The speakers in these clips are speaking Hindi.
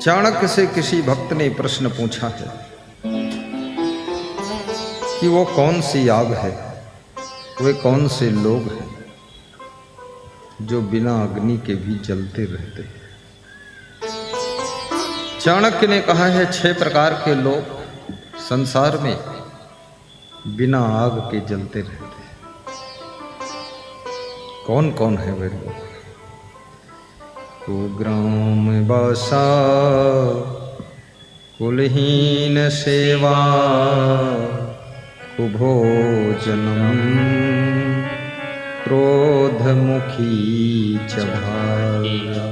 चाणक्य से किसी भक्त ने प्रश्न पूछा है कि वो कौन सी आग है, वे कौन से लोग हैं जो बिना अग्नि के भी जलते रहते हैं। चाणक्य ने कहा है 6 प्रकार के लोग संसार में बिना आग के जलते रहते हैं। कौन कौन है वे लोग? कुग्राम बासा, कुलहीन सेवा, कुभोजनम, क्रोधमुखी च भार्या,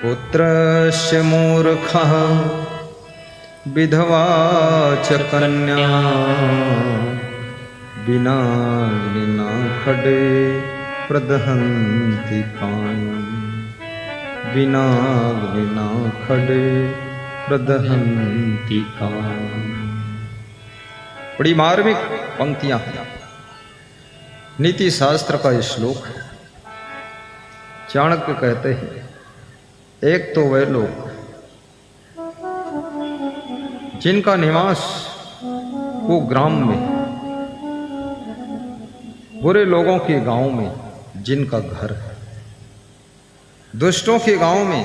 पुत्रस्य मूर्खः, विधवा च कन्या, बिना खडे प्रदहन्ति कायं, बिना खडे प्रदहन्ति कायं। बड़ी मार्मिक पंक्तियां हैं, नीति शास्त्र का ये श्लोक है। चाणक्य कहते हैं एक तो वे लोग जिनका निवास कुग्राम में, बुरे लोगों के गांव में जिनका घर है, दुष्टों के गांव में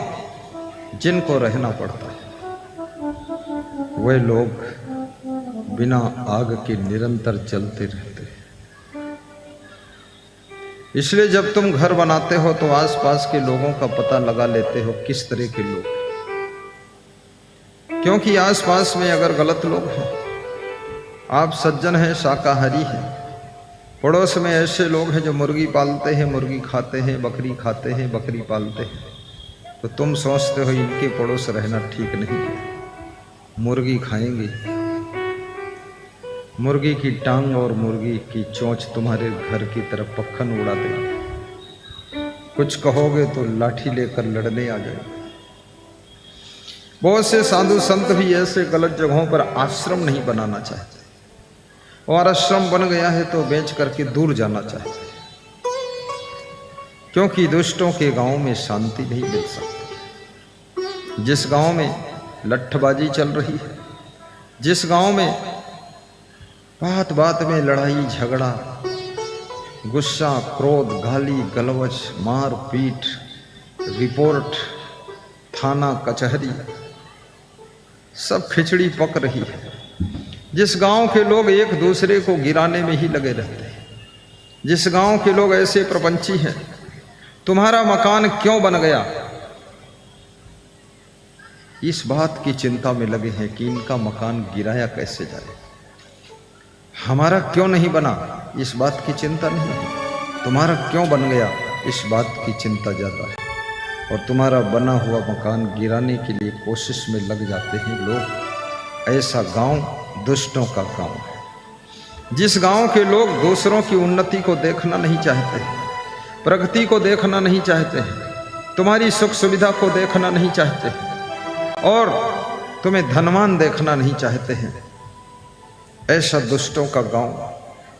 जिनको रहना पड़ता है, वे लोग बिना आग के निरंतर जलते रहते हैं। इसलिए जब तुम घर बनाते हो तो आसपास के लोगों का पता लगा लेते हो किस तरह के लोग, क्योंकि आसपास में अगर गलत लोग हैं, आप सज्जन हैं, शाकाहारी हैं, पड़ोस में ऐसे लोग हैं जो मुर्गी पालते हैं, मुर्गी खाते हैं, बकरी खाते हैं, बकरी पालते हैं, तो तुम सोचते हो इनके पड़ोस रहना ठीक नहीं है। मुर्गी खाएंगे, मुर्गी की टांग और मुर्गी की चोंच तुम्हारे घर की तरफ पक्खन उड़ा देगा, कुछ कहोगे तो लाठी लेकर लड़ने आ जाएगा। बहुत से साधु संत भी ऐसे गलत जगहों पर आश्रम नहीं बनाना चाहते, और आश्रम बन गया है तो बेच करके दूर जाना चाहते, क्योंकि दुष्टों के गांव में शांति नहीं मिल सकती। जिस गांव में लट्ठबाजी चल रही है, जिस गांव में बात बात में लड़ाई झगड़ा, गुस्सा, क्रोध, गाली गलौज, मार पीट, रिपोर्ट, थाना कचहरी, सब खिचड़ी पक रही है, जिस गांव के लोग एक दूसरे को गिराने में ही लगे रहते हैं, जिस गांव के लोग ऐसे प्रपंची हैं, तुम्हारा मकान क्यों बन गया, इस बात की चिंता में लगे हैं कि इनका मकान गिराया कैसे जाए, हमारा क्यों नहीं बना, इस बात की चिंता नहीं है। तुम्हारा क्यों बन गया, इस बात की चिंता ज़्यादा है। और तुम्हारा बना हुआ मकान गिराने के लिए कोशिश में लग जाते हैं लोग। ऐसा गांव दुष्टों का गांव है, जिस गांव के लोग दूसरों की उन्नति को देखना नहीं चाहते, प्रगति को देखना नहीं चाहते हैं, तुम्हारी सुख सुविधा को देखना नहीं चाहते हैं, और तुम्हें धनवान देखना नहीं चाहते हैं, ऐसा दुष्टों का गांव।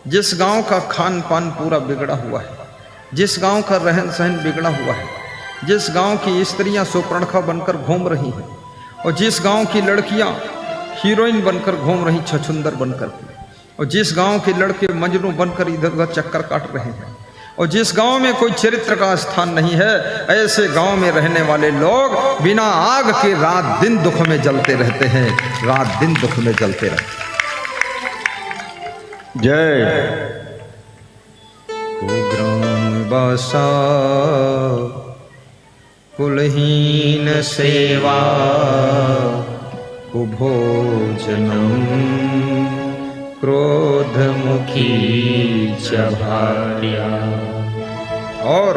जिस गांव का खान पान पूरा बिगड़ा हुआ है, जिस गांव का रहन सहन बिगड़ा हुआ है, जिस गांव की स्त्रियां सुपर्णखा बनकर घूम रही हैं, और जिस गांव की लड़कियां हीरोइन बनकर घूम रही, छछुंदर बनकर, और जिस गांव के लड़के मजनू बनकर इधर उधर चक्कर काट रहे हैं, और जिस गांव में कोई चरित्र का स्थान नहीं है, ऐसे गांव में रहने वाले लोग बिना आग के रात दिन दुख में जलते रहते हैं, रात दिन दुख में जलते रहते हैं। जय। कुग्राम बासा, कुलहीन सेवा, कुभोजनम, क्रोधमुखी च भार्या। और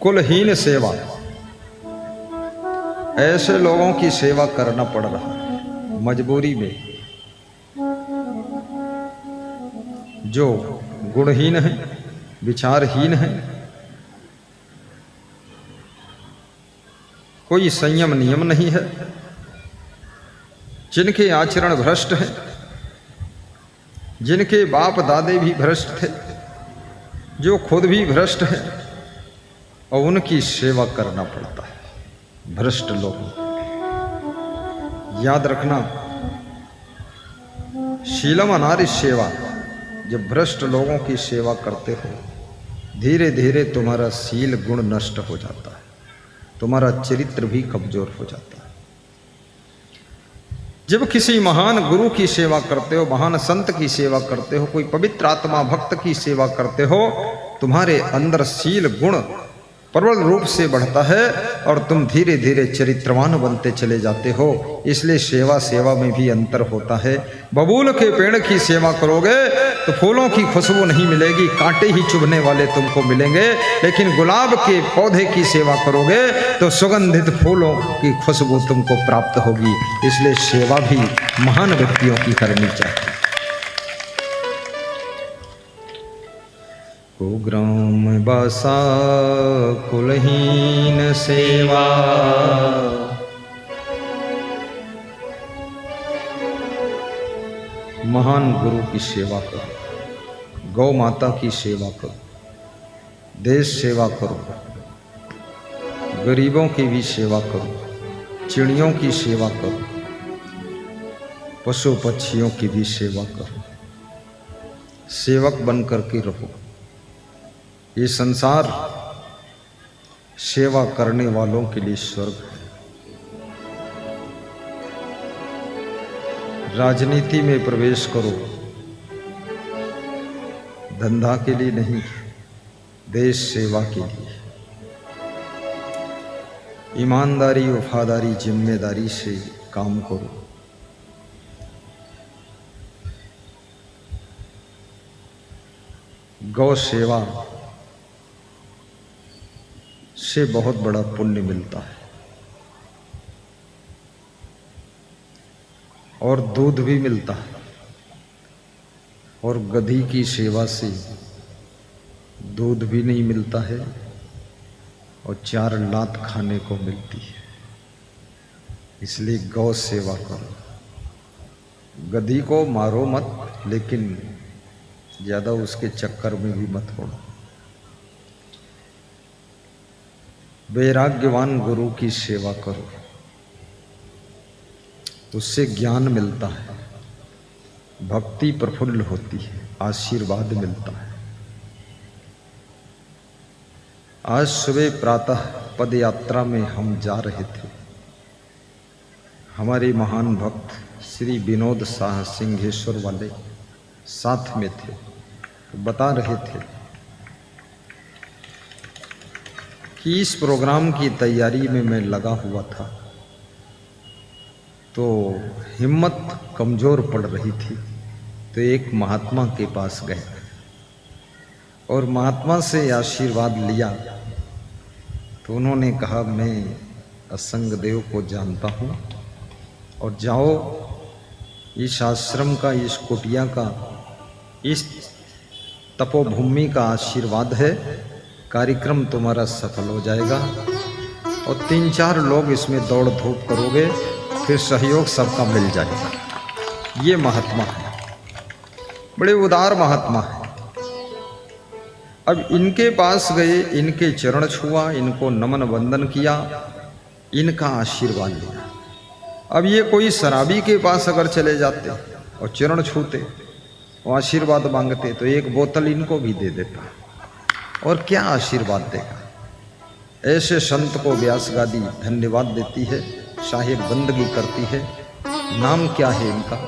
कुलहीन सेवा, ऐसे लोगों की सेवा करना पड़ रहा है मजबूरी में, जो गुणहीन है, विचारहीन है, कोई संयम नियम नहीं है, जिनके आचरण भ्रष्ट हैं, जिनके बाप दादे भी भ्रष्ट थे, जो खुद भी भ्रष्ट हैं, और उनकी सेवा करना पड़ता है, भ्रष्ट लोगों। याद रखना, शीलम अनारि सेवा, जब भ्रष्ट लोगों की सेवा करते हो धीरे धीरे तुम्हारा शील गुण नष्ट हो जाता है, तुम्हारा चरित्र भी कमजोर हो जाता है। जब किसी महान गुरु की सेवा करते हो, महान संत की सेवा करते हो, कोई पवित्र आत्मा भक्त की सेवा करते हो, तुम्हारे अंदर शील गुण प्रबल रूप से बढ़ता है और तुम धीरे धीरे चरित्रवान बनते चले जाते हो। इसलिए सेवा में भी अंतर होता है। बबूल के पेड़ की सेवा करोगे तो फूलों की खुशबू नहीं मिलेगी, कांटे ही चुभने वाले तुमको मिलेंगे। लेकिन गुलाब के पौधे की सेवा करोगे तो सुगंधित फूलों की खुशबू तुमको प्राप्त होगी। इसलिए सेवा भी महान व्यक्तियों की करनी चाहिए। कुग्राम बसा कुलहीन सेवा, महान गुरु की सेवा करो, गौ माता की सेवा करो, देश सेवा करो, गरीबों की भी सेवा करो, चिड़ियों की सेवा करो, पशु पक्षियों की भी सेवा करो। सेवक बन करके रहो। ये संसार सेवा करने वालों के लिए स्वर्ग है। राजनीति में प्रवेश करो, धंधा के लिए नहीं, देश सेवा के लिए। ईमानदारी, वफादारी, जिम्मेदारी से काम करो। गौ सेवा से बहुत बड़ा पुण्य मिलता है और दूध भी मिलता है। और गधी की सेवा से दूध भी नहीं मिलता है और 4 लात खाने को मिलती है। इसलिए गौ सेवा करो। गधी को मारो मत, लेकिन ज़्यादा उसके चक्कर में भी मत पड़ो। वैराग्यवान गुरु की सेवा करो, उससे ज्ञान मिलता है, भक्ति प्रफुल्ल होती है, आशीर्वाद मिलता है। आज सुबह प्रातः पद यात्रा में हम जा रहे थे। हमारे महान भक्त श्री विनोद शाह सिंहेश्वर वाले साथ में थे, तो बता रहे थे कि इस प्रोग्राम की तैयारी में मैं लगा हुआ था तो हिम्मत कमज़ोर पड़ रही थी। तो एक महात्मा के पास गए और महात्मा से आशीर्वाद लिया। तो उन्होंने कहा, मैं असंग देव को जानता हूँ और जाओ, इस आश्रम का, इस कुटिया का, इस तपोभूमि का आशीर्वाद है, कार्यक्रम तुम्हारा सफल हो जाएगा। और 3-4 लोग इसमें दौड़ धूप करोगे, फिर सहयोग सबका मिल जाएगा। ये महात्मा है, बड़े उदार महात्मा है। अब इनके पास गए, इनके चरण छुआ, इनको नमन वंदन किया, इनका आशीर्वाद लिया। अब ये कोई शराबी के पास अगर चले जाते और चरण छूते और आशीर्वाद मांगते तो एक बोतल इनको भी दे देता, और क्या आशीर्वाद देगा। ऐसे संत को व्यास गादी धन्यवाद देती है, साहिब बंदगी करती है। नाम क्या है इनका?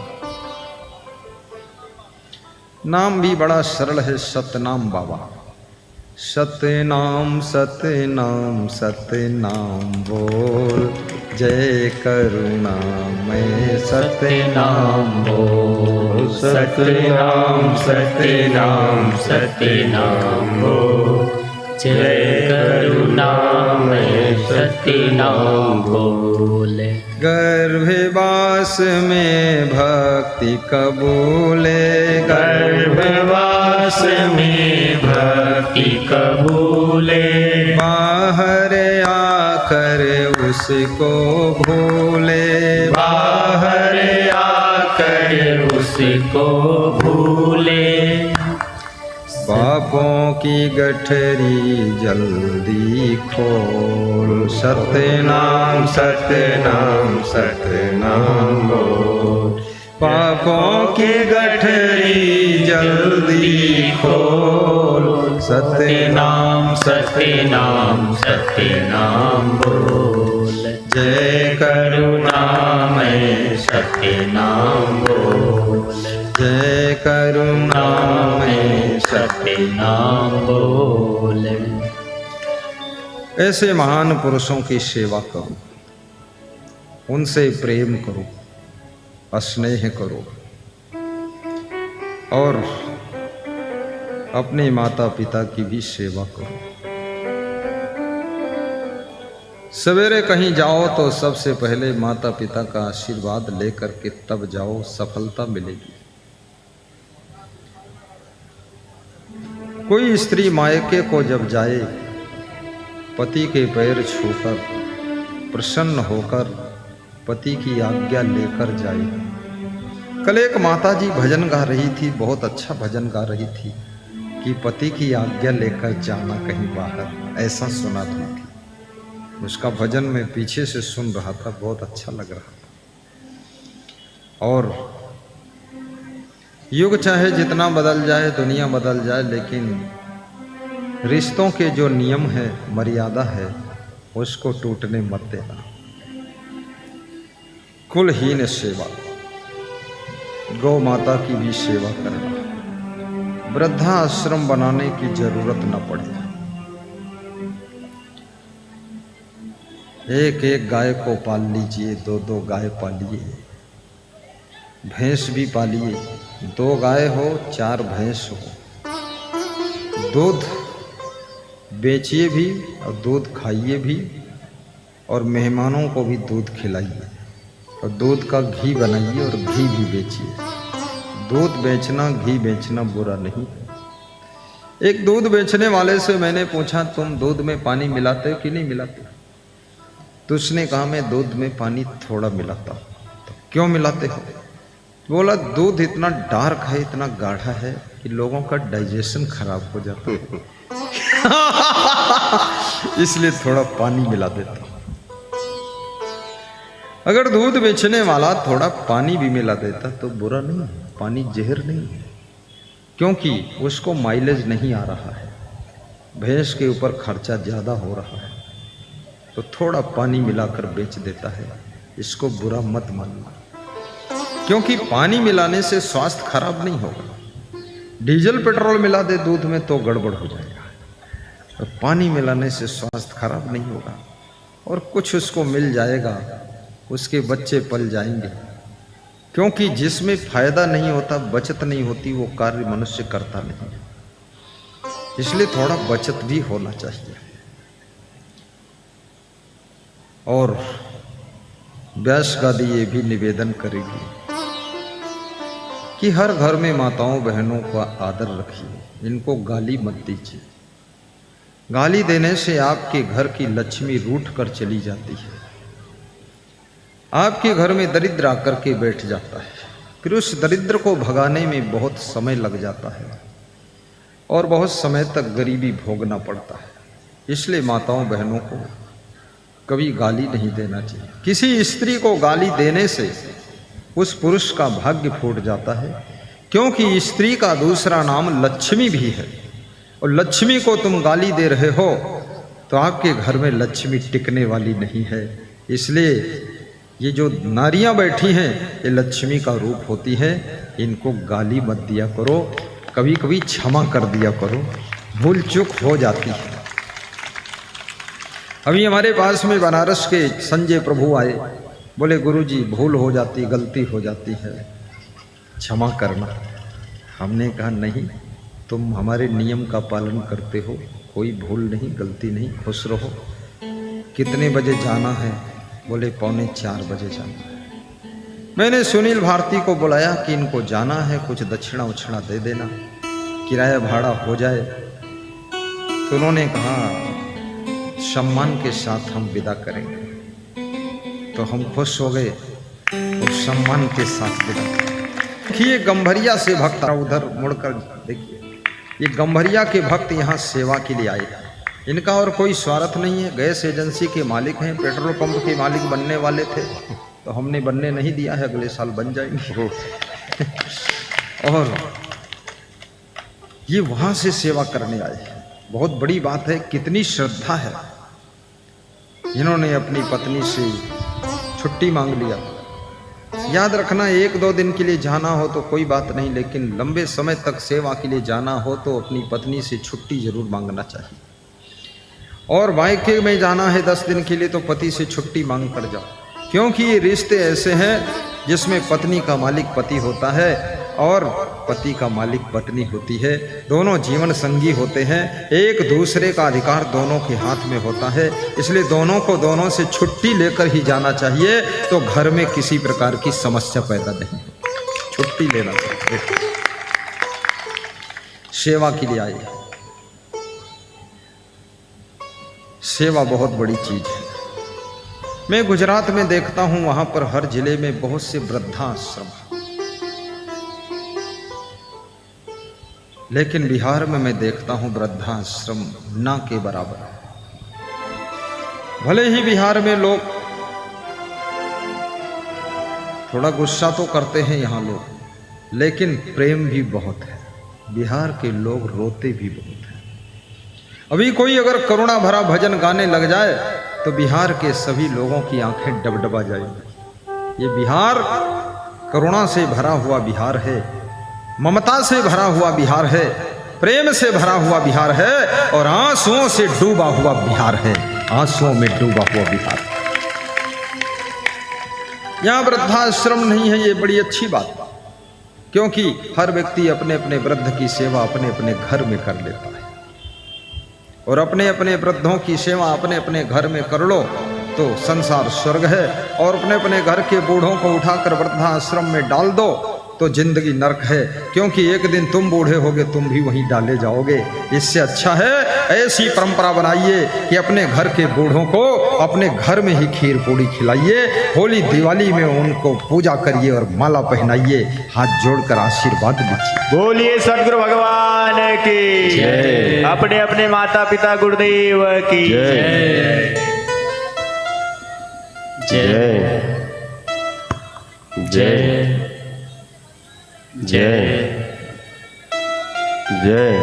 नाम भी बड़ा सरल है, सतनाम बाबा। सतनाम सतनाम सतनाम बोल, जय करुणामय सतनाम बोल। सतनाम सतनाम सतनाम बोल, जय करुणामय सतनाम बोल। गर्भवास में भक्ति कबूले, गर्भवास में भक्ति कबूले। बाहर आकर उसको भूले, बाहर आकर उसको भूले। पापों की गठरी जल्दी खोल। सत्यनाम सत्यनाम सत्यनाम बोल। पापों की गठरी जल्दी खोल। सत्यनाम सत्यनाम सत्यनाम बोल। जय करुणामय सत्यनाम बोल। जय करुणामय सत्यनाम बोल। ऐसे महान पुरुषों की सेवा करो, उनसे प्रेम करो, स्नेह करो और अपने माता पिता की भी सेवा करो। सवेरे कहीं जाओ तो सबसे पहले माता पिता का आशीर्वाद लेकर के तब जाओ, सफलता मिलेगी। कोई स्त्री मायके को जब जाए, पति के पैर छूकर प्रसन्न होकर पति की आज्ञा लेकर जाए। कल एक माता जी भजन गा रही थी, बहुत अच्छा भजन गा रही थी कि पति की आज्ञा लेकर जाना कहीं बाहर, ऐसा सुना रही थी। उसका भजन मैं पीछे से सुन रहा था, बहुत अच्छा लग रहा था। और युग चाहे जितना बदल जाए, दुनिया बदल जाए, लेकिन रिश्तों के जो नियम है, मर्यादा है, उसको टूटने मत देना। कुलहीन सेवा, गौ माता की भी सेवा करना, वृद्धाश्रम बनाने की जरूरत न पड़े। एक एक गाय को पाल लीजिए, दो दो गाय पालिए, भैंस भी पालिए, 2 गाय हो 4 भैंस हो। दूध बेचिए भी और दूध खाइए भी, और मेहमानों को भी दूध खिलाइए, और दूध का घी बनाइए और घी भी बेचिए। दूध बेचना, घी बेचना बुरा नहीं। एक दूध बेचने वाले से मैंने पूछा, तुम दूध में पानी मिलाते हो कि नहीं मिलाते? तो उसने कहा, मैं दूध में पानी थोड़ा मिलाता हूँ। तो क्यों मिलाते हो? बोला, दूध इतना डार्क है, इतना गाढ़ा है कि लोगों का डाइजेशन खराब हो जाता है इसलिए थोड़ा पानी मिला देता हूँ। अगर दूध बेचने वाला थोड़ा पानी भी मिला देता तो बुरा नहीं है, पानी जहर नहीं है, क्योंकि उसको माइलेज नहीं आ रहा है, भैंस के ऊपर खर्चा ज़्यादा हो रहा है, तो थोड़ा पानी मिलाकर बेच देता है। इसको बुरा मत मानना, क्योंकि पानी मिलाने से स्वास्थ्य खराब नहीं होगा। डीजल पेट्रोल मिला दे दूध में तो गड़बड़ हो जाएगा, तो पानी मिलाने से स्वास्थ्य खराब नहीं होगा, और कुछ उसको मिल जाएगा, उसके बच्चे पल जाएंगे। क्योंकि जिसमें फायदा नहीं होता, बचत नहीं होती, वो कार्य मनुष्य करता नहीं। इसलिए थोड़ा बचत भी होना चाहिए। और व्यास गादी ये भी निवेदन करेगी कि हर घर में माताओं बहनों का आदर रखिए, इनको गाली मत दीजिए। गाली देने से आपके घर की लक्ष्मी रूठ कर चली जाती है, आपके घर में दरिद्र आकर के बैठ जाता है, फिर उस दरिद्र को भगाने में बहुत समय लग जाता है और बहुत समय तक गरीबी भोगना पड़ता है। इसलिए माताओं बहनों को कभी गाली नहीं देना चाहिए। किसी स्त्री को गाली देने से उस पुरुष का भाग्य फूट जाता है, क्योंकि स्त्री का दूसरा नाम लक्ष्मी भी है, और लक्ष्मी को तुम गाली दे रहे हो तो आपके घर में लक्ष्मी टिकने वाली नहीं है। इसलिए ये जो नारियां बैठी हैं, ये लक्ष्मी का रूप होती है, इनको गाली मत दिया करो, कभी कभी क्षमा कर दिया करो, भूल चूक हो जाती है। अभी हमारे पास में बनारस के संजय प्रभु आए, बोले गुरुजी भूल हो जाती, गलती हो जाती है, क्षमा करना। हमने कहा नहीं, तुम हमारे नियम का पालन करते हो, कोई भूल नहीं, गलती नहीं, खुश रहो। कितने बजे जाना है? बोले 3:45 बजे जाना है। मैंने सुनील भारती को बुलाया कि इनको जाना है, कुछ दक्षिणा उछिणा दे देना, किराया भाड़ा हो जाए। तो उन्होंने कहा सम्मान के साथ हम विदा करेंगे। तो हम खुश हो गए और सम्मान के साथ विदा। देखिए गंभरिया से भक्त उधर मुड़कर देखिए, ये गंभरिया के भक्त यहाँ सेवा के लिए आए हैं। इनका और कोई स्वार्थ नहीं है। गैस एजेंसी के मालिक हैं, पेट्रोल पंप के मालिक बनने वाले थे, तो हमने बनने नहीं दिया है, अगले साल बन जाएंगे। और ये वहां से सेवा करने आए हैं। बहुत बड़ी बात है, कितनी श्रद्धा है। इन्होंने अपनी पत्नी से छुट्टी मांग लिया। याद रखना, 1-2 दिन के लिए जाना हो तो कोई बात नहीं, लेकिन लंबे समय तक सेवा के लिए जाना हो तो अपनी पत्नी से छुट्टी जरूर मांगना चाहिए। और मायके में जाना है 10 दिन के लिए तो पति से छुट्टी मांग कर जाओ, क्योंकि ये रिश्ते ऐसे हैं जिसमें पत्नी का मालिक पति होता है और पति का मालिक पत्नी होती है। दोनों जीवन संगी होते हैं, एक दूसरे का अधिकार दोनों के हाथ में होता है। इसलिए दोनों को दोनों से छुट्टी लेकर ही जाना चाहिए, तो घर में किसी प्रकार की समस्या पैदा नहीं हो। छुट्टी लेना चाहिए। सेवा के लिए आए। सेवा बहुत बड़ी चीज है। मैं गुजरात में देखता हूं, वहां पर हर जिले में बहुत से वृद्धाश्रम, लेकिन बिहार में मैं देखता हूं वृद्धाश्रम ना के बराबर। भले ही बिहार में लोग थोड़ा गुस्सा तो करते हैं यहाँ लोग, लेकिन प्रेम भी बहुत है। बिहार के लोग रोते भी बहुत हैं। अभी कोई अगर करुणा भरा भजन गाने लग जाए तो बिहार के सभी लोगों की आंखें डबडबा जाएंगी। ये बिहार करुणा से भरा हुआ बिहार है, ममता से भरा हुआ बिहार है, प्रेम से भरा हुआ बिहार है और आंसुओं से डूबा हुआ बिहार है। आंसुओं में डूबा हुआ बिहार। यहां वृद्धाश्रम नहीं है, ये बड़ी अच्छी बात, क्योंकि हर व्यक्ति अपने अपने वृद्ध की सेवा अपने अपने घर में कर लेता है। और अपने अपने वृद्धों की सेवा अपने अपने घर में कर लो तो संसार स्वर्ग है। और अपने अपने घर के बूढ़ों को उठाकर वृद्धाश्रम में डाल दो तो जिंदगी नरक है, क्योंकि एक दिन तुम बूढ़े होगे, तुम भी वहीं डाले जाओगे। इससे अच्छा है ऐसी परंपरा बनाइए कि अपने घर के बूढ़ों को अपने घर में ही खीर पूड़ी खिलाइए। होली दिवाली में उनको पूजा करिए और माला पहनाइए, हाथ जोड़कर आशीर्वाद दीजिए। बोलिए सदगुरु भगवान की जय। अपने अपने माता पिता गुरुदेव की जय। जय जय जय जय।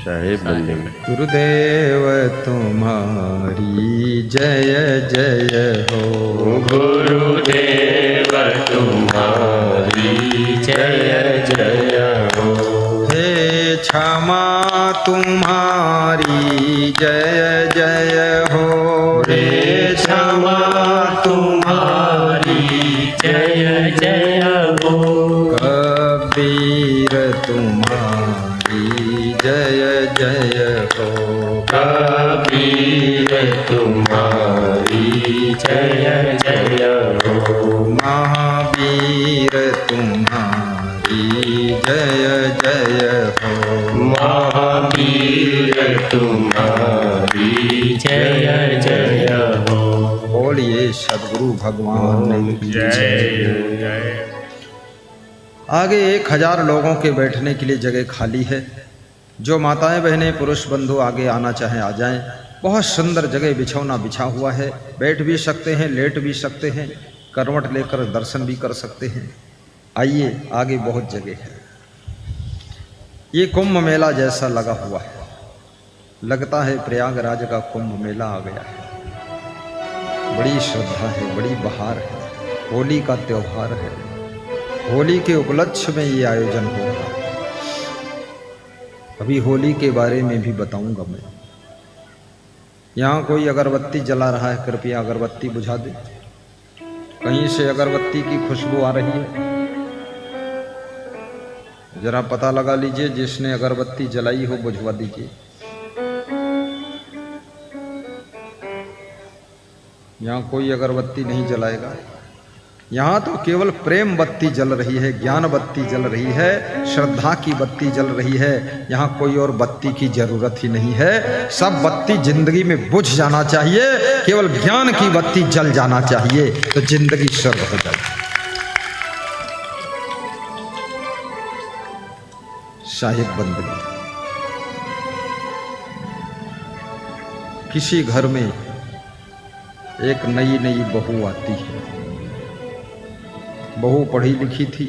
साहेब बंदे में गुरुदेव तुम्हारी जय जय हो। गुरुदेव तुम्हारी जय जय हो। हे क्षमा तुम्हारी जय जय हो। हे क्षमा तुम्हारी जय जय हो। कबीर तुम्हारी जय जय हो। कबीर तुम्हारी जय जय हो। महावीर तुम्हारी जय जय हो। महावीर तुम्हारी जय जय हो। बोलिए सद्गुरु भगवान की जय। आगे 1000 लोगों के बैठने के लिए जगह खाली है। जो माताएं बहनें पुरुष बंधु आगे आना चाहें आ जाएं। बहुत सुंदर जगह बिछौना बिछा हुआ है, बैठ भी सकते हैं, लेट भी सकते हैं, करवट लेकर दर्शन भी कर सकते हैं। आइए, आगे बहुत जगह है। ये कुंभ मेला जैसा लगा हुआ है, लगता है प्रयागराज का कुंभ मेला आ गया है। बड़ी श्रद्धा है, बड़ी बहार है, होली का त्योहार है। होली के उपलक्ष्य में ये आयोजन होगा। अभी होली के बारे में भी बताऊंगा मैं। यहाँ कोई अगरबत्ती जला रहा है, कृपया अगरबत्ती बुझा दे। कहीं से अगरबत्ती की खुशबू आ रही है, जरा पता लगा लीजिए। जिसने अगरबत्ती जलाई हो बुझवा दीजिए। यहाँ कोई अगरबत्ती नहीं जलाएगा। यहाँ तो केवल प्रेम बत्ती जल रही है, ज्ञान बत्ती जल रही है, श्रद्धा की बत्ती जल रही है। यहाँ कोई और बत्ती की जरूरत ही नहीं है। सब बत्ती जिंदगी में बुझ जाना चाहिए, केवल ज्ञान की बत्ती जल जाना चाहिए, तो जिंदगी स्वर्ग हो जाएगी। साहिब बंदगी किसी घर में एक नई नई बहू आती है। बहू पढ़ी लिखी थी,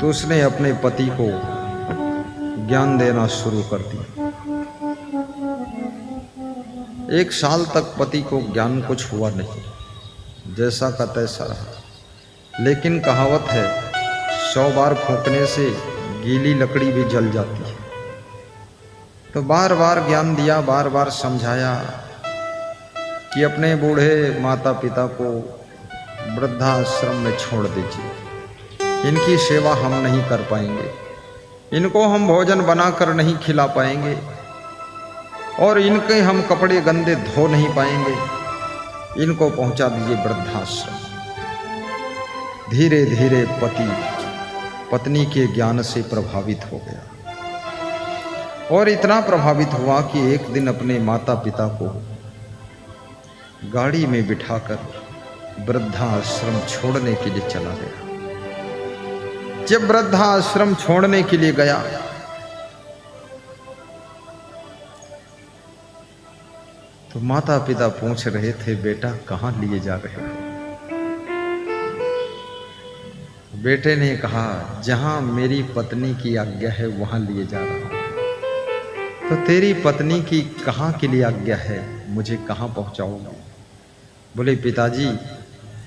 तो उसने अपने पति को ज्ञान देना शुरू कर दिया। 1 साल तक पति को ज्ञान कुछ हुआ नहीं, जैसा का तैसा रहा। लेकिन कहावत है, 100 बार फूंकने से गीली लकड़ी भी जल जाती है। तो बार बार ज्ञान दिया, बार बार समझाया कि अपने बूढ़े माता पिता को वृद्धाश्रम में छोड़ दीजिए, इनकी सेवा हम नहीं कर पाएंगे, इनको हम भोजन बनाकर नहीं खिला पाएंगे और इनके हम कपड़े गंदे धो नहीं पाएंगे, इनको पहुंचा दीजिए वृद्धाश्रम। धीरे धीरे पति पत्नी के ज्ञान से प्रभावित हो गया और इतना प्रभावित हुआ कि एक दिन अपने माता पिता को गाड़ी में बिठाकर वृद्धाश्रम छोड़ने के लिए चला गया। जब वृद्धाश्रम छोड़ने के लिए गया तो माता पिता पूछ रहे थे, बेटा कहाँ लिए जा रहे हो? बेटे ने कहा, जहां मेरी पत्नी की आज्ञा है वहां लिए जा रहा हूं। तो तेरी पत्नी की कहाँ के लिए आज्ञा है, मुझे कहाँ पहुंचाओगे? बोले, पिताजी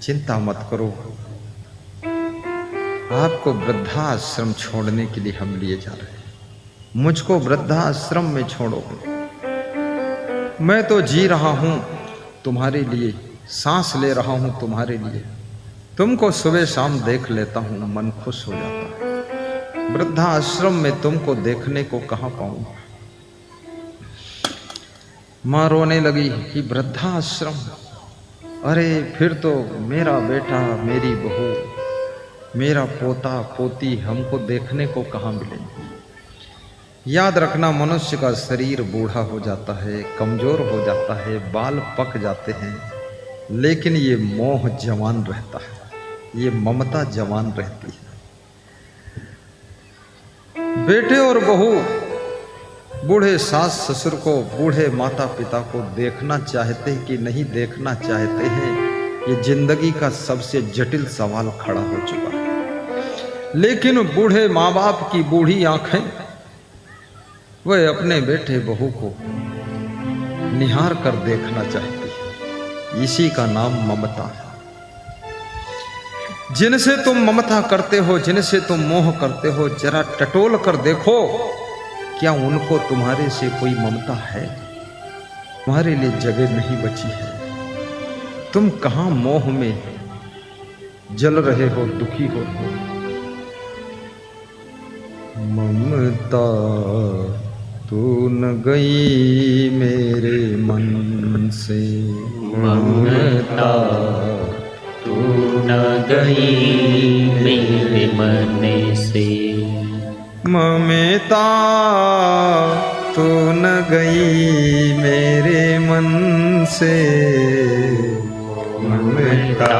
चिंता मत करो, आपको वृद्धाश्रम छोड़ने के लिए हम लिए जा रहे हैं। मुझको वृद्धाश्रम में छोड़ोगे? मैं तो जी रहा हूं तुम्हारे लिए, सांस ले रहा हूं तुम्हारे लिए, तुमको सुबह शाम देख लेता हूं, मन खुश हो जाता है। वृद्धाश्रम में तुमको देखने को कहां पाऊंगा? मां रोने लगी कि वृद्धाश्रम, अरे फिर तो मेरा बेटा, मेरी बहू, मेरा पोता पोती हमको देखने को कहाँ मिलेंगे? याद रखना, मनुष्य का शरीर बूढ़ा हो जाता है, कमजोर हो जाता है, बाल पक जाते हैं, लेकिन ये मोह जवान रहता है, ये ममता जवान रहती है। बेटे और बहू बूढ़े सास ससुर को, बूढ़े माता पिता को देखना चाहते हैं कि नहीं देखना चाहते हैं, ये जिंदगी का सबसे जटिल सवाल खड़ा हो चुका है। लेकिन बूढ़े माँ बाप की बूढ़ी आंखें वह अपने बेटे बहू को निहार कर देखना चाहती है। इसी का नाम ममता है। जिनसे तुम ममता करते हो, जिनसे तुम मोह करते हो, जरा टटोल कर देखो, क्या उनको तुम्हारे से कोई ममता है? तुम्हारे लिए जगह नहीं बची है। तुम कहां मोह में जल रहे हो, दुखी हो। ममता तू न गई मेरे मन से, ममता तू न गई मेरे मन से, ममता तू न गई मेरे मन से, ममता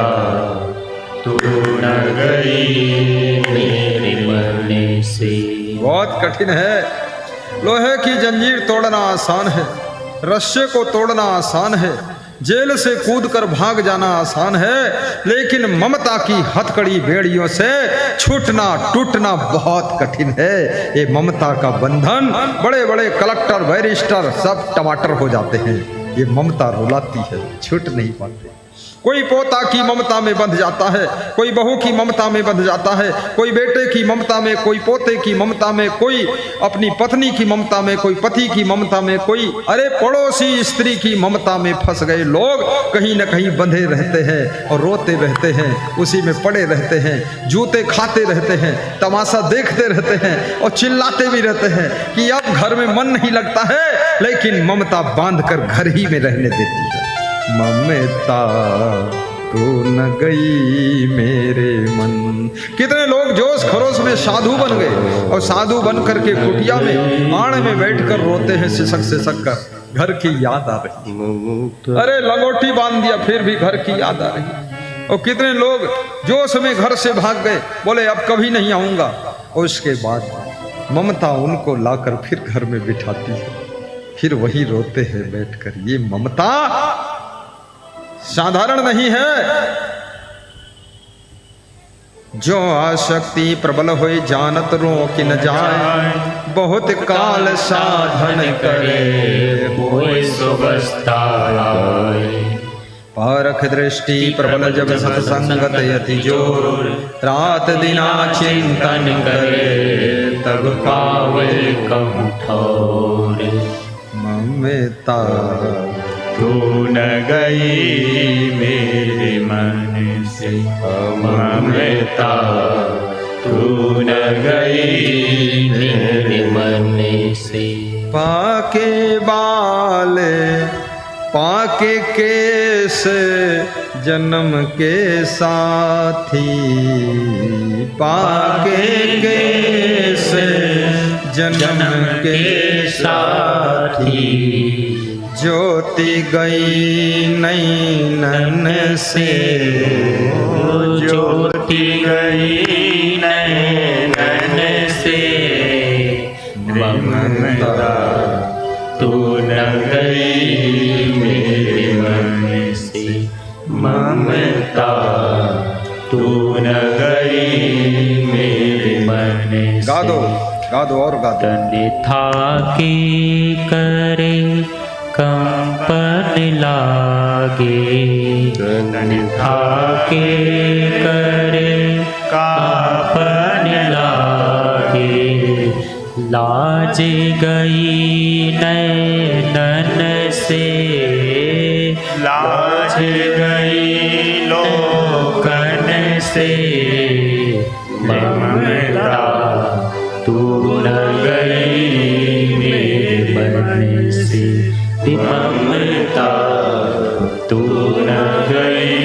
तू न गई मेरे मन से। बहुत कठिन है। लोहे की जंजीर तोड़ना आसान है, रस्से को तोड़ना आसान है, जेल से कूदकर भाग जाना आसान है, लेकिन ममता की हथकड़ी बेड़ियों से छूटना टूटना बहुत कठिन है। ये ममता का बंधन, बड़े बड़े कलेक्टर बैरिस्टर सब टमाटर हो जाते हैं। ये ममता रुलाती है, छूट नहीं पाते। कोई पोता की ममता में बंध जाता है, कोई बहू की ममता में बंध जाता है, कोई बेटे की ममता में, कोई पोते की ममता में, कोई अपनी पत्नी की ममता में, कोई पति की ममता में, कोई अरे पड़ोसी स्त्री की ममता में फंस गए लोग कहीं न कहीं बंधे रहते हैं और रोते रहते हैं, उसी में पड़े रहते हैं, जूते खाते रहते हैं, तमाशा देखते रहते हैं और चिल्लाते भी रहते हैं कि अब घर में मन नहीं लगता है, लेकिन ममता बांध कर घर ही में रहने देती है। ममता तू न गई मेरे मन। कितने लोग जोश खरोश में साधु बन गए और साधु बन करके कुटिया में आड़ में बैठकर रोते हैं, सिसक सिसक कर। घर की याद आ रही, अरे लंगोटी बांध दिया फिर भी घर की याद आ रही। और कितने लोग जोश में घर से भाग गए, बोले अब कभी नहीं आऊंगा, और उसके बाद ममता उनको लाकर फिर घर में बिठाती है। फिर वही रोते हैं बैठकर। ये ममता साधारण नहीं है। जो आसक्ति प्रबल होए जानत रोक न जाए, बहुत काल साधन करे होए सुवस्था आए। पारख दृष्टि प्रबल जब सत्संगत यति जोर, रात दिना चिंतन करे तब पावे कहूँ ठोर। ममता तू न गई मेरे मन से, ममता तू न गई मेरे मन से। पाके बाल पाके केस जन्म के साथी, पाके केस जन्म के साथी, ज्योति गई नैनन से, ज्योति गई नैनन से। ममता तू न गई मेरे मन से, ममता तू न गई मेरे मन से। गा दो और गा दो। तन था के करे कंपन लागे, तन था के करे कंपन लागे। लाज गई नैनन से, लाज गई लोकन से। ममता तू न गई मेरे मन से, ममता तू न गई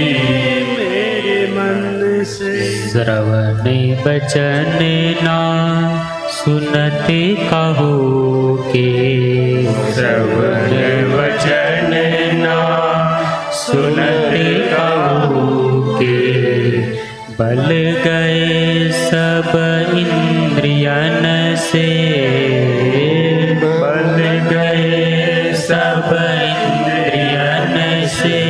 मेरे मन से। श्रवण बचन ना सुनते कहो के, श्रवण वचन ना सुनते कहो के। बल गए सब इंद्रियन से, बल गए सब इंद्रियन से।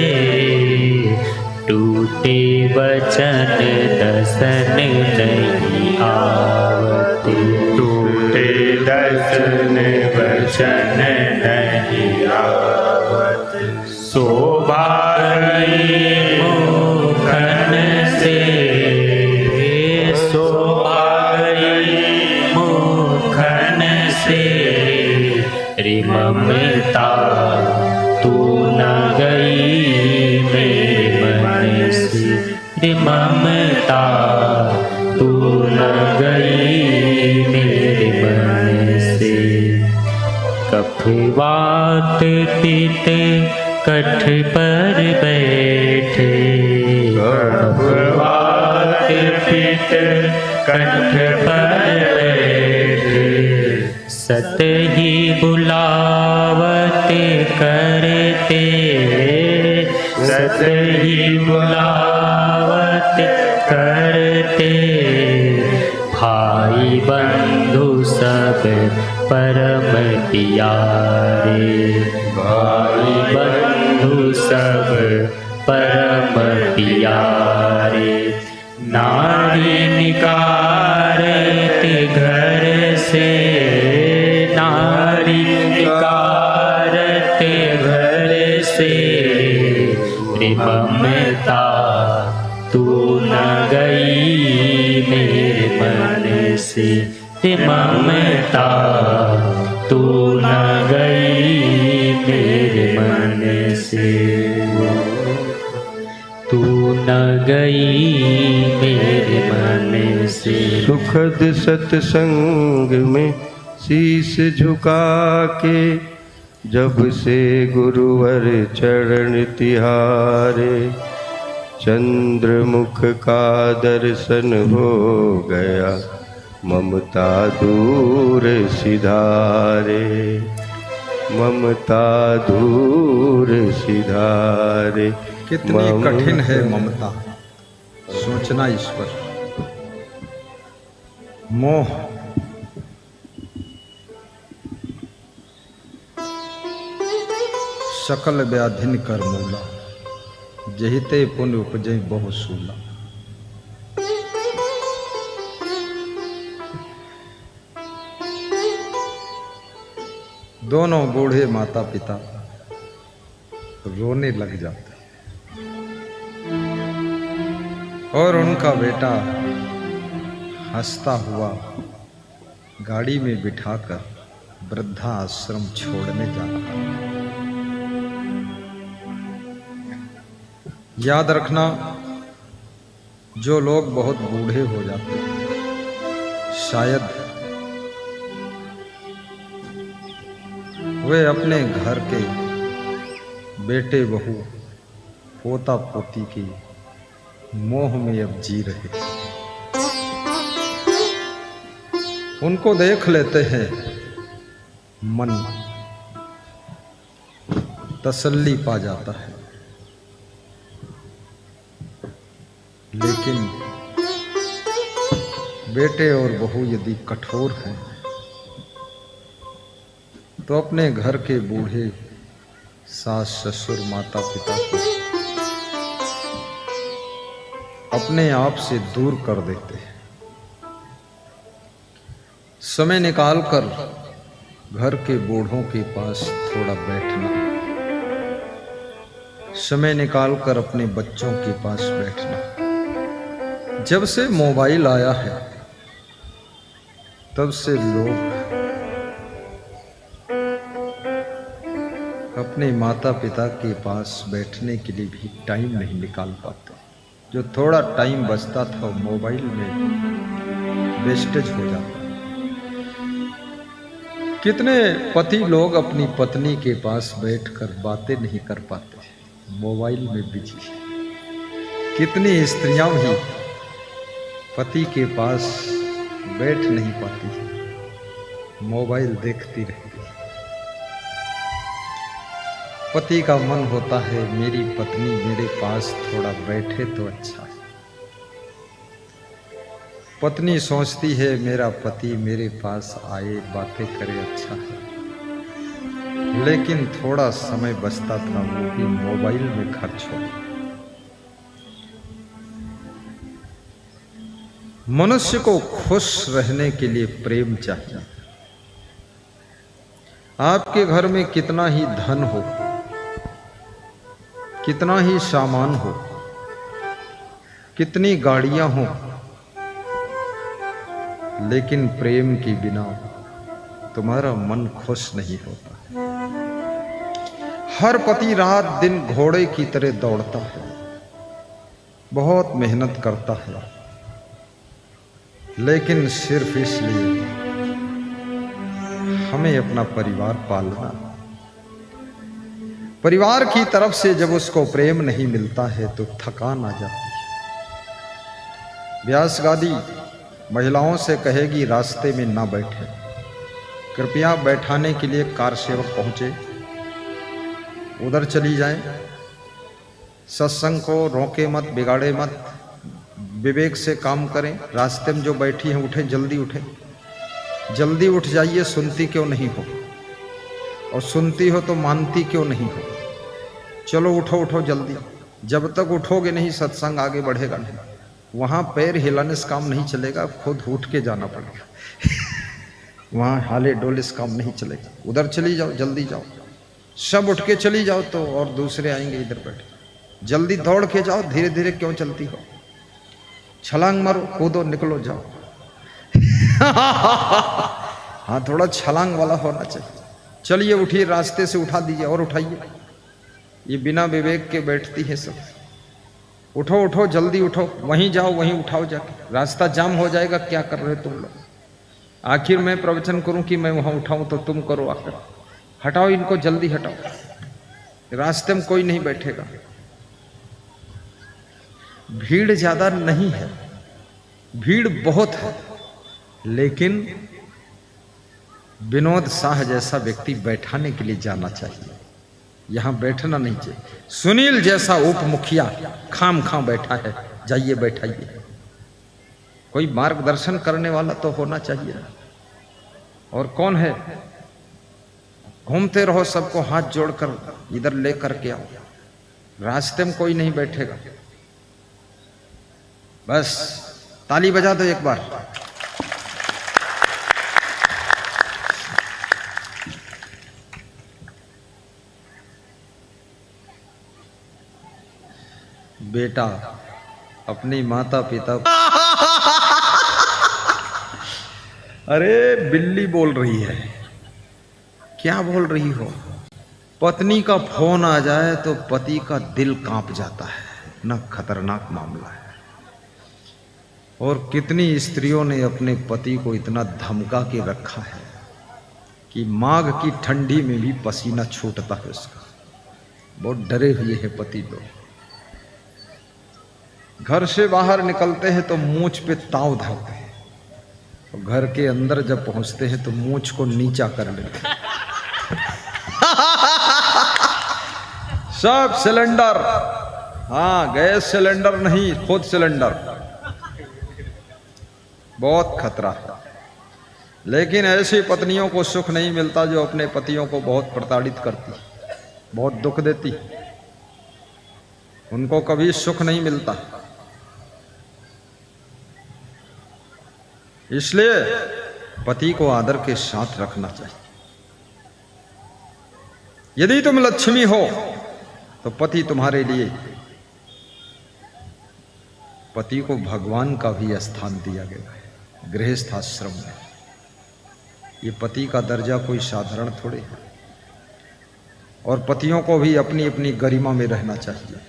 टूटे वचन दसन नहीं आवते, टूटे दसन वचन नहीं आवते। शोभा मुखन से, शोभा मुखन से। रे ममता तू न गई मेरे मन से, रे ममता तू न गई मेरे मन से। कफवात पीते कठ पर बैठे, कफवात पीते कठ पर बैठे। सत ही बुलावत करते, सत ही बुलावत करते। भाई बंधु सब परम प्यारे, भाई बंधु सब परम प्यारे। नारी निकारते घर से, नारी निकारते घर से। रे ममता तू न गई मेरे मन से, रे ममता तू न गई मेरे मन से। तू न गई मेरे मन से। सुखद सत्संग में शीश झुका के, जब से गुरुवर चरण तिहारे। चंद्रमुख का दर्शन हो गया, ममता दूर सिधारे, ममता दूर सिधारे। कितनी कठिन है ममता, सोचना ईश्वर। मोह सकल व्याधिन कर मूला, जहिते पुण्य उपजय बहु सूला। दोनों बूढ़े माता पिता रोने लग जाते और उनका बेटा हंसता हुआ गाड़ी में बिठाकर वृद्धा आश्रम छोड़ने जा रहा है। याद रखना, जो लोग बहुत बूढ़े हो जाते हैं शायद वे अपने घर के बेटे बहू पोता पोती की मोह में अब जी रहे हैं। उनको देख लेते हैं, मन तसल्ली पा जाता है। लेकिन बेटे और बहू यदि कठोर हैं तो अपने घर के बूढ़े सास ससुर माता पिता को अपने आप से दूर कर देते हैं। समय निकालकर घर के बूढ़ों के पास थोड़ा बैठना, समय निकालकर अपने बच्चों के पास बैठना। जब से मोबाइल आया है तब से लोग अपने माता पिता के पास बैठने के लिए भी टाइम नहीं निकाल पाते। जो थोड़ा टाइम बचता था वो मोबाइल में वेस्टेज हो जाता। कितने पति लोग अपनी पत्नी के पास बैठकर बातें नहीं कर पाते, मोबाइल में बिजी। कितनी स्त्रियां भी पति के पास बैठ नहीं पाती, मोबाइल देखती रहती। पति का मन होता है मेरी पत्नी मेरे पास थोड़ा बैठे तो अच्छा है। पत्नी सोचती है मेरा पति मेरे पास आए बातें करे अच्छा है। लेकिन थोड़ा समय बचता था वो भी मोबाइल में खर्च हो। मनुष्य को खुश रहने के लिए प्रेम चाहिए। आपके घर में कितना ही धन हो, कितना ही सामान हो, कितनी गाड़ियां हो, लेकिन प्रेम के बिना तुम्हारा मन खुश नहीं होता। हर पति रात दिन घोड़े की तरह दौड़ता है, बहुत मेहनत करता है, लेकिन सिर्फ इसलिए हमें अपना परिवार पालना। परिवार की तरफ से जब उसको प्रेम नहीं मिलता है तो थकान आ जाती है। व्यास गादी महिलाओं से कहेगी रास्ते में ना बैठे, कृपया बैठाने के लिए कार सेवक पहुंचे, उधर चली जाए। सत्संग को रोके मत, बिगाड़े मत, विवेक से काम करें। रास्ते में जो बैठी हैं उठे, जल्दी उठे, जल्दी उठ जाइए। सुनती क्यों नहीं हो, और सुनती हो तो मानती क्यों नहीं हो? चलो उठो उठो जल्दी। जब तक उठोगे नहीं सत्संग आगे बढ़ेगा नहीं। वहाँ पैर हिलाने से काम नहीं चलेगा, खुद उठ के जाना पड़ेगा। वहाँ हाले डोले से काम नहीं चलेगा। उधर चली जाओ, जल्दी जाओ, सब उठ के चली जाओ तो और दूसरे आएंगे इधर बैठे। जल्दी दौड़ के जाओ, धीरे धीरे क्यों चलती हो? छलांग मारो, कूदो, निकलो, जाओ। हाँ, थोड़ा छलांग वाला होना चाहिए। चलिए उठिए, रास्ते से उठा दीजिए और उठाइए। ये बिना विवेक के बैठती है सब। उठो उठो, जल्दी उठो, वहीं जाओ, वहीं उठाओ जाके। रास्ता जाम हो जाएगा, क्या कर रहे तुम लोग? आखिर मैं प्रवचन करूं कि मैं वहां उठाऊं तो तुम करो आकर। हटाओ इनको, जल्दी हटाओ, रास्ते में कोई नहीं बैठेगा। भीड़ ज्यादा नहीं है, भीड़ बहुत है, लेकिन विनोद शाह जैसा व्यक्ति बैठाने के लिए जाना चाहिए, यहां बैठना नहीं चाहिए। सुनील जैसा उप मुखिया खाम खां बैठा है, जाइए बैठाइए। कोई मार्गदर्शन करने वाला तो होना चाहिए। और कौन है? घूमते रहो, सबको हाथ जोड़कर इधर लेकर के आओ, रास्ते में कोई नहीं बैठेगा। बस ताली बजा दो एक बार। बेटा अपनी माता पिता अरे बिल्ली बोल रही है, क्या बोल रही हो? पत्नी का फोन आ जाए तो पति का दिल कांप जाता है, ना खतरनाक मामला है। और कितनी स्त्रियों ने अपने पति को इतना धमका के रखा है कि माघ की ठंडी में भी पसीना छूटता है उसका। बहुत डरे हुए हैं पति लोग। घर से बाहर निकलते हैं तो मूंछ पे ताव धरते हैं, तो घर के अंदर जब पहुंचते हैं तो मूंछ को नीचा कर लेते हैं। सब सिलेंडर, हाँ गैस सिलेंडर नहीं, खुद सिलेंडर। बहुत खतरा है। लेकिन ऐसी पत्नियों को सुख नहीं मिलता जो अपने पतियों को बहुत प्रताड़ित करती, बहुत दुख देती। उनको कभी सुख नहीं मिलता। इसलिए पति को आदर के साथ रखना चाहिए। यदि तुम लक्ष्मी हो तो पति तुम्हारे लिए, पति को भगवान का भी स्थान दिया गया है गृहस्थ आश्रम में। ये पति का दर्जा कोई साधारण थोड़े है। और पतियों को भी अपनी अपनी गरिमा में रहना चाहिए।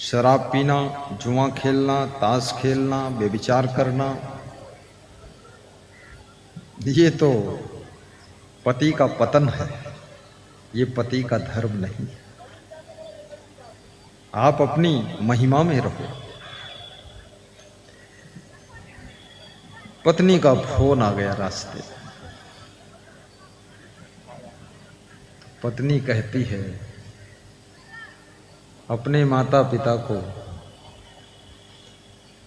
शराब पीना, जुआ खेलना, ताश खेलना, व्यभिचार करना, ये तो पति का पतन है, ये पति का धर्म नहीं। आप अपनी महिमा में रहो। पत्नी का फोन आ गया रास्ते। पत्नी कहती है, अपने माता पिता को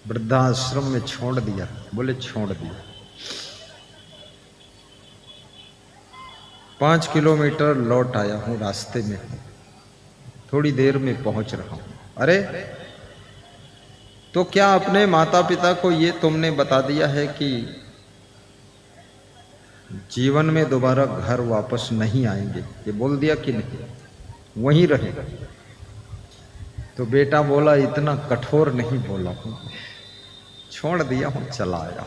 वृद्धाश्रम में छोड़ दिया। बोले छोड़ दिया। 5 किलोमीटर लौट आया हूं, रास्ते में हूं, थोड़ी देर में पहुंच रहा हूं। अरे तो क्या अपने माता पिता को ये तुमने बता दिया है कि जीवन में दोबारा घर वापस नहीं आएंगे? ये बोल दिया कि नहीं? वहीं रहेगा। तो बेटा बोला, इतना कठोर नहीं बोला हूं, छोड़ दिया हूं, चला आया।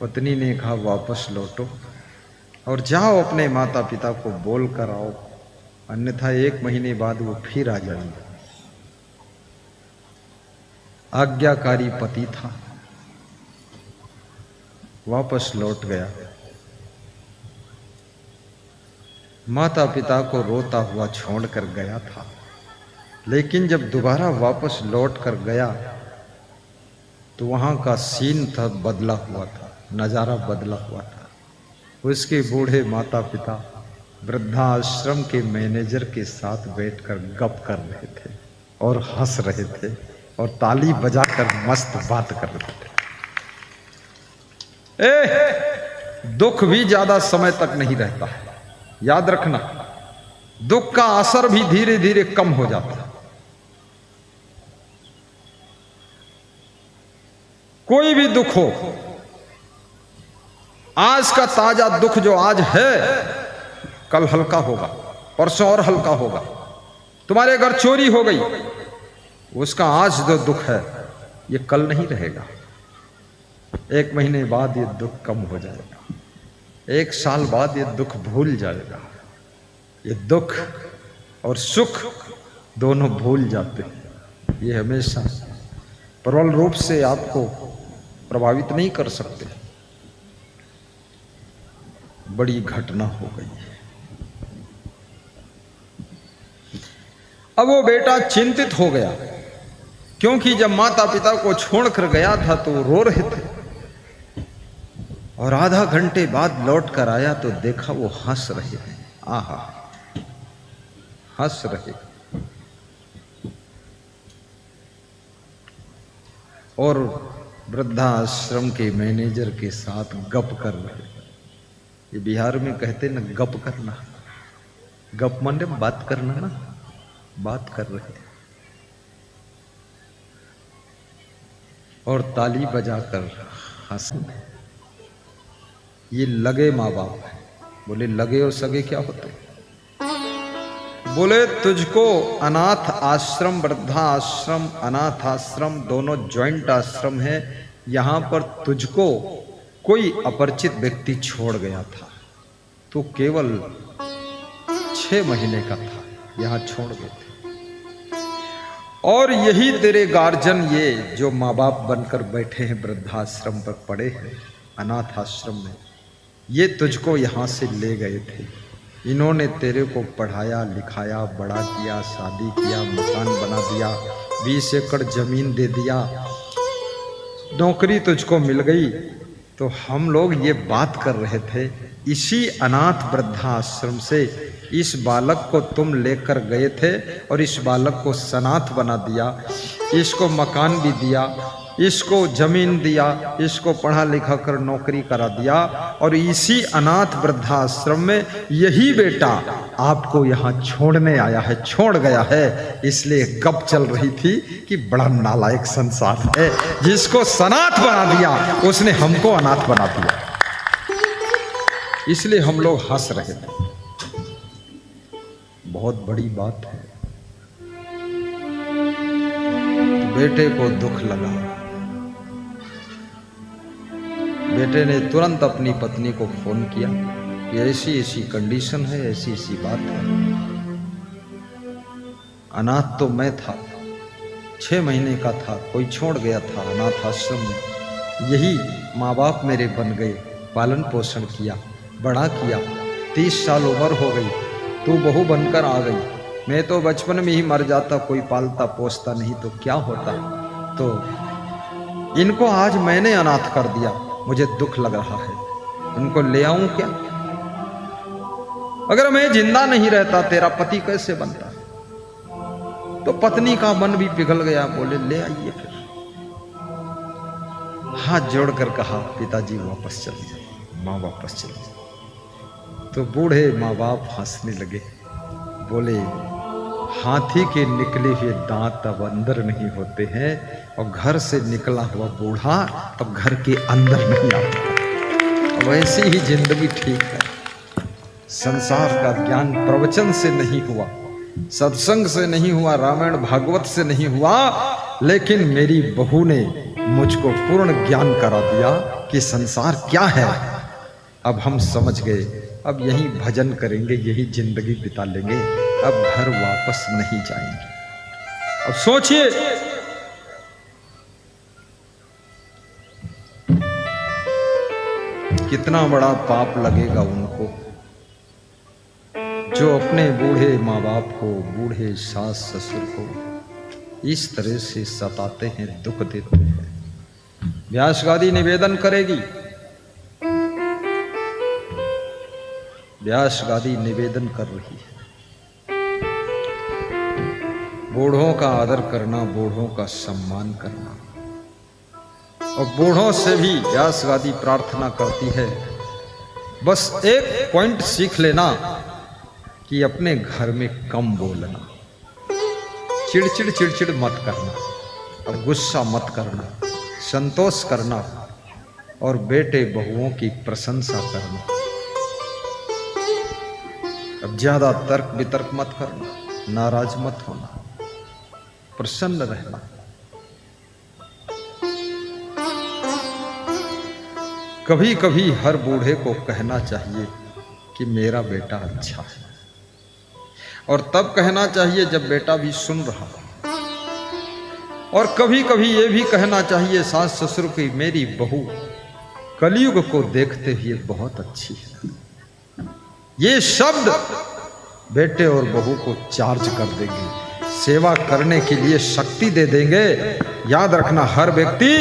पत्नी ने कहा, वापस लौटो और जाओ अपने माता पिता को बोल कर आओ, अन्यथा 1 महीने बाद वो फिर आ जाएंगे। आज्ञाकारी पति था, वापस लौट गया। माता पिता को रोता हुआ छोड़कर गया था, लेकिन जब दोबारा वापस लौट कर गया तो वहां का सीन था बदला हुआ था, नजारा बदला हुआ था। उसके बूढ़े माता पिता वृद्धाश्रम के मैनेजर के साथ बैठकर गप कर रहे थे और हंस रहे थे और ताली बजाकर मस्त बात कर रहे थे। दुख भी ज्यादा समय तक नहीं रहता है, याद रखना। दुख का असर भी धीरे धीरे कम हो जाता है। कोई भी दुख हो, आज का ताजा दुख जो आज है कल हल्का होगा, परसों और हल्का होगा। तुम्हारे घर चोरी हो गई, उसका आज जो दुख है ये कल नहीं रहेगा। 1 महीने बाद ये दुख कम हो जाएगा, 1 साल बाद ये दुख भूल जाएगा। ये दुख और सुख दोनों भूल जाते हैं। ये हमेशा प्रबल रूप से आपको प्रभावित नहीं कर सकते। बड़ी घटना हो गई है। अब वो बेटा चिंतित हो गया, क्योंकि जब माता पिता को छोड़कर गया था तो वो रो रहे थे, और आधा घंटे बाद लौट कर आया तो देखा वो हंस रहे हैं। आहा, हंस रहे। और वृद्धाश्रम के मैनेजर के साथ गप कर रहे। ये बिहार में कहते ना गप करना, गप माने बात करना ना, बात कर रहे और ताली बजाकर हंसने। ये लगे माँ बाप है। बोले लगे और सगे क्या होते? बोले तुझको अनाथ आश्रम, वृद्धाश्रम, अनाथ आश्रम दोनों ज्वाइंट आश्रम है। यहां पर तुझको कोई अपरिचित व्यक्ति छोड़ गया था, तो केवल 6 महीने का था, यहां छोड़ गए थे। और यही तेरे गार्जियन, ये जो माँ बाप बनकर बैठे हैं वृद्धाश्रम पर पड़े हैं अनाथ आश्रम में, ये तुझको यहां से ले गए थे। इन्होंने तेरे को पढ़ाया लिखाया, बड़ा किया, शादी किया, मकान बना दिया, 20 एकड़ जमीन दे दिया, नौकरी तुझको मिल गई। तो हम लोग ये बात कर रहे थे, इसी अनाथ वृद्धाश्रम से इस बालक को तुम लेकर गए थे और इस बालक को सनाथ बना दिया, इसको मकान भी दिया, इसको जमीन दिया, इसको पढ़ा लिखा कर नौकरी करा दिया, और इसी अनाथ वृद्धाश्रम में यही बेटा आपको यहाँ छोड़ने आया है, छोड़ गया है। इसलिए गप चल रही थी कि बड़ा नालायक संसार है, जिसको सनाथ बना दिया उसने हमको अनाथ बना दिया। इसलिए हम लोग हंस रहे थे। बहुत बड़ी बात है। तो बेटे को दुख लगा। बेटे ने तुरंत अपनी पत्नी को फोन किया कि ऐसी ऐसी कंडीशन है, ऐसी ऐसी बात है। अनाथ तो मैं था, 6 महीने का था, कोई छोड़ गया था अनाथ आश्रम में। यही माँ बाप मेरे बन गए, पालन पोषण किया, बड़ा किया। 30 साल उम्र हो गई, तू बहू बनकर आ गई। मैं तो बचपन में ही मर जाता, कोई पालता पोसता नहीं तो क्या होता। तो इनको आज मैंने अनाथ कर दिया, मुझे दुख लग रहा है। उनको ले आऊं क्या? अगर मैं जिंदा नहीं रहता तेरा पति कैसे बनता? तो पत्नी का मन भी पिघल गया। बोले ले आइए फिर। हाथ जोड़कर कहा पिताजी वापस चलिए, माँ वापस चलिए। तो बूढ़े माँ बाप हंसने लगे। बोले हाथी के निकले हुए दांत अब अंदर नहीं होते हैं, और घर से निकला हुआ बूढ़ा अब घर के अंदर नहीं आता। अब ऐसी ही जिंदगी ठीक है। संसार का ज्ञान प्रवचन से नहीं हुआ, सत्संग से नहीं हुआ, रामायण भागवत से नहीं हुआ, लेकिन मेरी बहू ने मुझको पूर्ण ज्ञान करा दिया कि संसार क्या है। अब हम समझ गए। अब यही भजन करेंगे, यही जिंदगी बिता लेंगे, अब घर वापस नहीं जाएंगे। अब सोचिए, कितना बड़ा पाप लगेगा उनको, जो अपने बूढ़े माँ बाप को, बूढ़े सास ससुर को इस तरह से सताते हैं, दुख देते हैं। व्यास गादी निवेदन करेगी, व्यास गादी निवेदन कर रही है। बूढ़ों का आदर करना, बूढ़ों का सम्मान करना, और बूढ़ों से भी व्यास गादी प्रार्थना करती है, बस एक पॉइंट सीख लेना कि अपने घर में कम बोलना, चिड़चिड़ चिड़चिड़ मत करना, और गुस्सा मत करना, संतोष करना, और बेटे बहुओं की प्रशंसा करना। अब ज्यादा तर्क वितर्क मत करना, नाराज मत होना, प्रसन्न रहना। कभी कभी हर बूढ़े को कहना चाहिए कि मेरा बेटा अच्छा है, और तब कहना चाहिए जब बेटा भी सुन रहा हो। और कभी कभी ये भी कहना चाहिए सास ससुर की, मेरी बहू कलयुग को देखते हुए बहुत अच्छी है। ये शब्द बेटे और बहू को चार्ज कर देंगे, सेवा करने के लिए शक्ति दे देंगे। याद रखना, हर व्यक्ति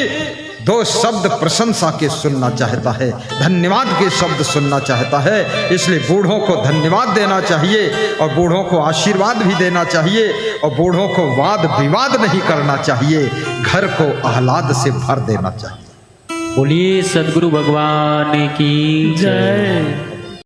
दो शब्द प्रशंसा के सुनना चाहता है, धन्यवाद के शब्द सुनना चाहता है। इसलिए बूढ़ों को धन्यवाद देना चाहिए और बूढ़ों को आशीर्वाद भी देना चाहिए और बूढ़ों को वाद विवाद नहीं करना चाहिए, घर को आह्लाद से भर देना चाहिए। बोलिए सद्गुरु भगवान की जय।